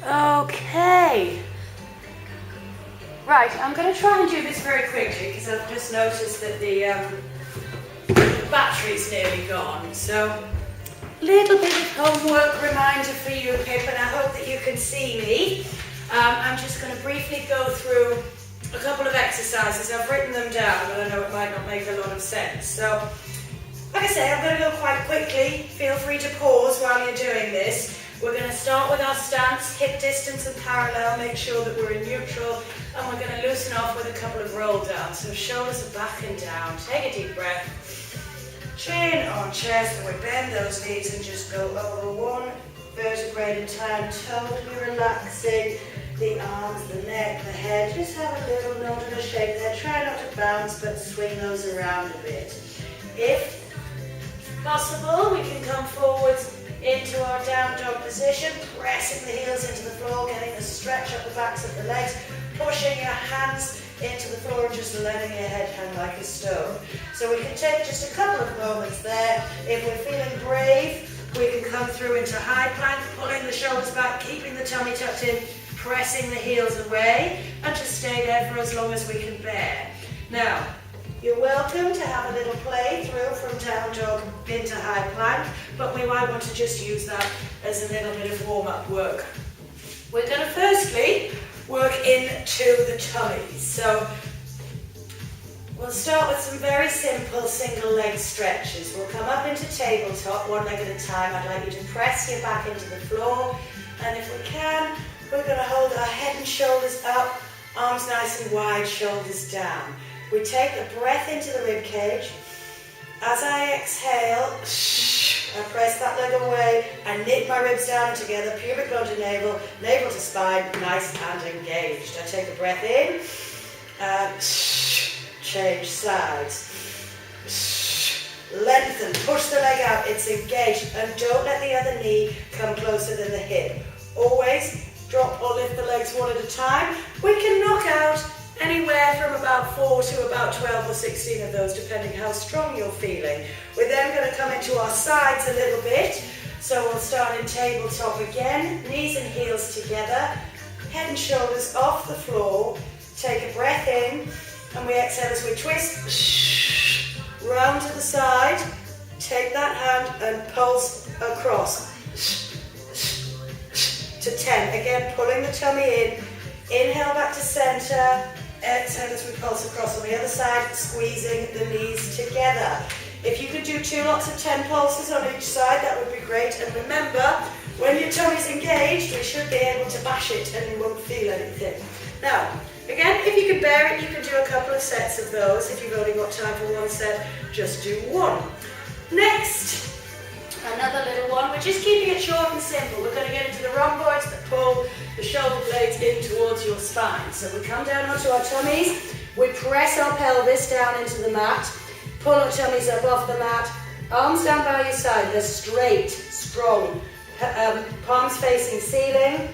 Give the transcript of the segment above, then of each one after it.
Okay. Right, I'm going to try and do this very quickly because I've just noticed that the battery's nearly gone. So, little bit of homework reminder for you, Pip, and I hope that you can see me. I'm just going to briefly go through a couple of exercises. I've written them down, but I know it might not make a lot of sense. So, like I say, I'm going to go quite quickly. Feel free to pause while you're doing this. We're going to start with our stance, hip distance and parallel, make sure that we're in neutral, and we're going to loosen off with a couple of roll downs. So shoulders are back and down. Take a deep breath. Chin on chest, and we bend those knees and just go over one vertebrae at a time, totally relaxing the arms, the neck, the head. Just have a little nod and a shake there. Try not to bounce, but swing those around a bit. If possible, we can come forwards into our down dog position, pressing the heels into the floor, getting a stretch up the backs of the legs, pushing your hands into the floor and just letting your head hang like a stone. So we can take just a couple of moments there. If we're feeling brave, we can come through into high plank, pulling the shoulders back, keeping the tummy tucked in, pressing the heels away, and just stay there for as long as we can bear. Now, you're welcome to have a little play through from down dog into high plank, but we might want to just use that as a little bit of warm-up work. We're going to firstly work into the tummies. So we'll start with some very simple single leg stretches. We'll come up into tabletop, one leg at a time. I'd like you to press your back into the floor, and if we can, we're going to hold our head and shoulders up, arms nice and wide, shoulders down. We take a breath into the rib cage. As I exhale, I press that leg away and knit my ribs down together, pubic bone to navel, navel to spine, nice and engaged. I take a breath in and change sides. Lengthen, push the leg out, it's engaged, and don't let the other knee come closer than the hip. Always drop or lift the legs one at a time. We can knock out anywhere from about 4 to about 12 or 16 of those, depending how strong you're feeling. We're then going to come into our sides a little bit. So we'll start in tabletop again, knees and heels together, head and shoulders off the floor. Take a breath in, and we exhale as we twist, round to the side. Take that hand and pulse across to 10. Again, pulling the tummy in. Inhale back to center. Exhale as we pulse across on the other side, squeezing the knees together. If you could do 2 lots of 10 pulses on each side, that would be great. And remember, when your tummy's engaged, we should be able to bash it and you won't feel anything. Now, again, if you can bear it, you can do a couple of sets of those. If you've only got time for one set, just do one. Next, another little one. We're just keeping it short and simple. We're going to get into the rhomboids that pull the shoulder blades in towards your spine. So we come down onto our tummies, we press our pelvis down into the mat, pull our tummies up off the mat, arms down by your side, they're straight, strong, palms facing ceiling.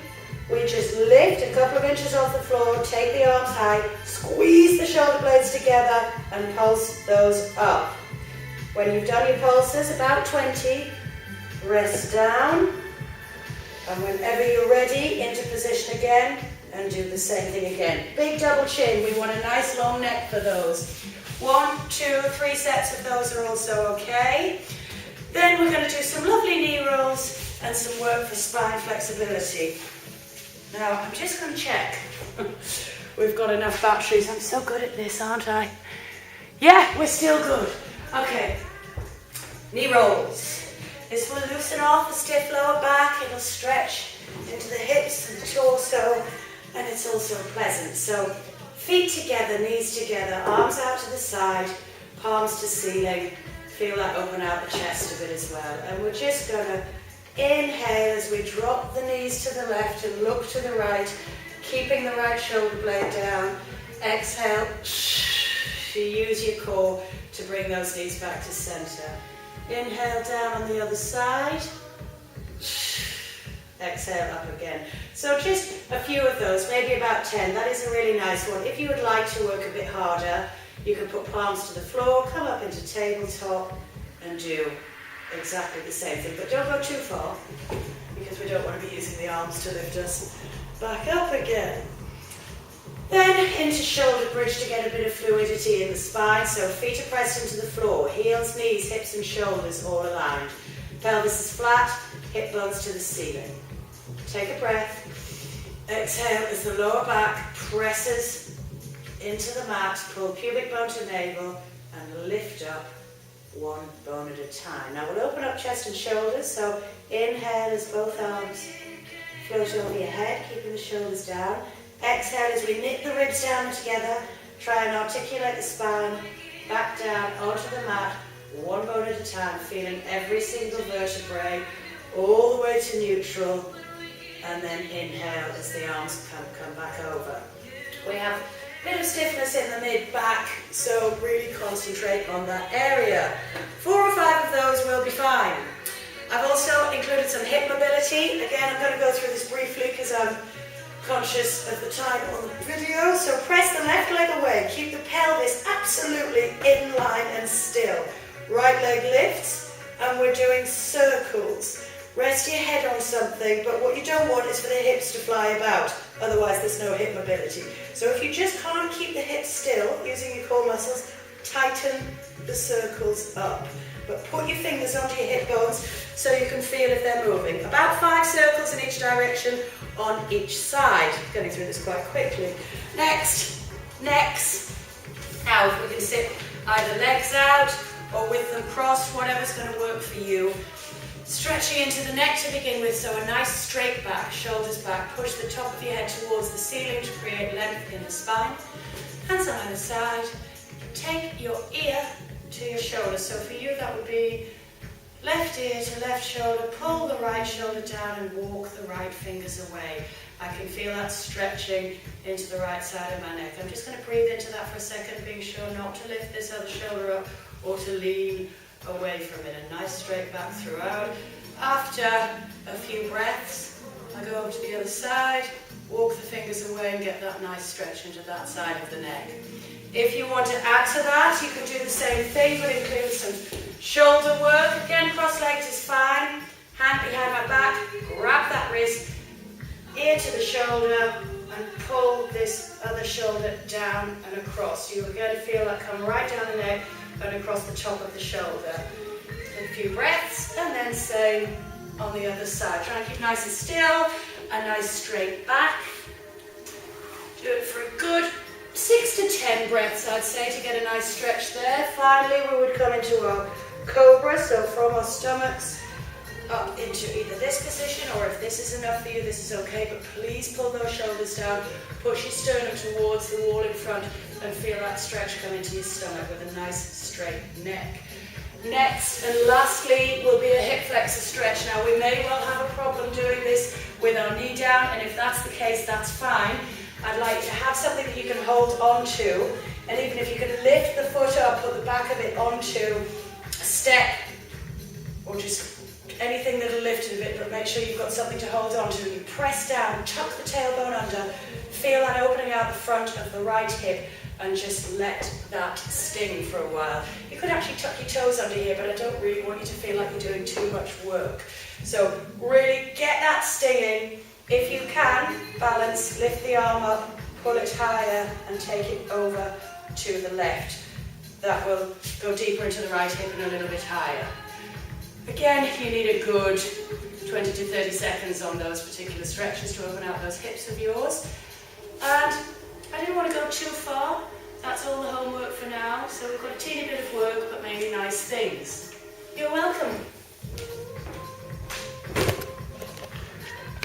We just lift a couple of inches off the floor, take the arms high, squeeze the shoulder blades together and pulse those up. When you've done your pulses, about 20, rest down. And whenever you're ready, into position again, and do the same thing again. Big double chin, we want a nice long neck for those. 1, 2, 3 sets of those are also okay. Then we're going to do some lovely knee rolls and some work for spine flexibility. Now, I'm just going to check. We've got enough batteries. I'm so good at this, aren't I? Yeah, we're still good. Okay, knee rolls. This will loosen off the stiff lower back, it'll stretch into the hips and the torso, and it's also pleasant. So feet together, knees together, arms out to the side, palms to ceiling. Feel that open out the chest a bit as well. And we're just going to inhale as we drop the knees to the left and look to the right, keeping the right shoulder blade down. Exhale, use your core to bring those knees back to center. Inhale down on the other side. Exhale up again. So just a few of those, maybe about 10. That is a really nice one. If you would like to work a bit harder, you can put palms to the floor, come up into tabletop and do exactly the same thing. But don't go too far because we don't want to be using using the arms to lift us back up again. Then into shoulder bridge to get a bit of fluidity in the spine. So feet are pressed into the floor, heels, knees, hips and shoulders all aligned. Pelvis is flat, hip bones to the ceiling. Take a breath. Exhale as the lower back presses into the mat. Pull pubic bone to navel and lift up one bone at a time. Now we'll open up chest and shoulders. So inhale as both arms float over your head, keeping the shoulders down. Exhale as we knit the ribs down together. Try and articulate the spine back down onto the mat, one bone at a time, feeling every single vertebrae all the way to neutral. And then inhale as the arms come back over. We have a bit of stiffness in the mid-back, so really concentrate on that area. 4 or 5 of those will be fine. I've also included some hip mobility. Again, I'm going to go through this briefly because I'm conscious of the time on the video. So press the left leg away. Keep the pelvis absolutely in line and still. Right leg lifts, and we're doing circles. Rest your head on something, but what you don't want is for the hips to fly about. Otherwise, there's no hip mobility. So if you just can't keep the hips still, using your core muscles, tighten the circles up. But put your fingers onto your hip bones so you can feel if they're moving. About 5 circles in each direction on each side. Going through this quite quickly. Next, necks. Now, if we can sit either legs out or with them crossed, whatever's going to work for you. Stretching into the neck to begin with, so a nice straight back, shoulders back. Push the top of your head towards the ceiling to create length in the spine. Hands on either side. Take your ear to your shoulder. So for you that would be left ear to left shoulder. Pull the right shoulder down and walk the right fingers away. I can feel that stretching into the right side of my neck. I'm just going to breathe into that for a second, being sure not to lift this other shoulder up or to lean away from it. A nice straight back throughout. After a few breaths, I go over to the other side, walk the fingers away and get that nice stretch into that side of the neck. If you want to add to that, you can do the same thing, but include some shoulder work. Again, cross-legged is fine. Hand behind my back, grab that wrist, ear to the shoulder, and pull this other shoulder down and across. You're going to feel that come right down the neck and across the top of the shoulder. A few breaths, and then same on the other side. Try and keep nice and still, a nice straight back. Do it for a good 6 to 10 breaths, I'd say, to get a nice stretch there. Finally, we would come into our cobra, so from our stomachs up into either this position, or if this is enough for you, this is okay, but please pull those shoulders down, push your sternum towards the wall in front, and feel that stretch come into your stomach with a nice straight neck. Next and lastly will be a hip flexor stretch. Now we may well have a problem doing this with our knee down, and if that's the case, that's fine. I'd like to have something that you can hold onto, and even if you can lift the foot up, put the back of it onto a step, or just anything that'll lift it a bit, but make sure you've got something to hold onto. You press down, tuck the tailbone under, feel that opening out the front of the right hip, and just let that sting for a while. You could actually tuck your toes under here, but I don't really want you to feel like you're doing too much work. So really get that stinging. If you can, balance, lift the arm up, pull it higher, and take it over to the left. That will go deeper into the right hip and a little bit higher. Again, you need a good 20 to 30 seconds on those particular stretches to open out those hips of yours. And I didn't want to go too far. That's all the homework for now. So we've got a teeny bit of work, but maybe nice things. You're welcome.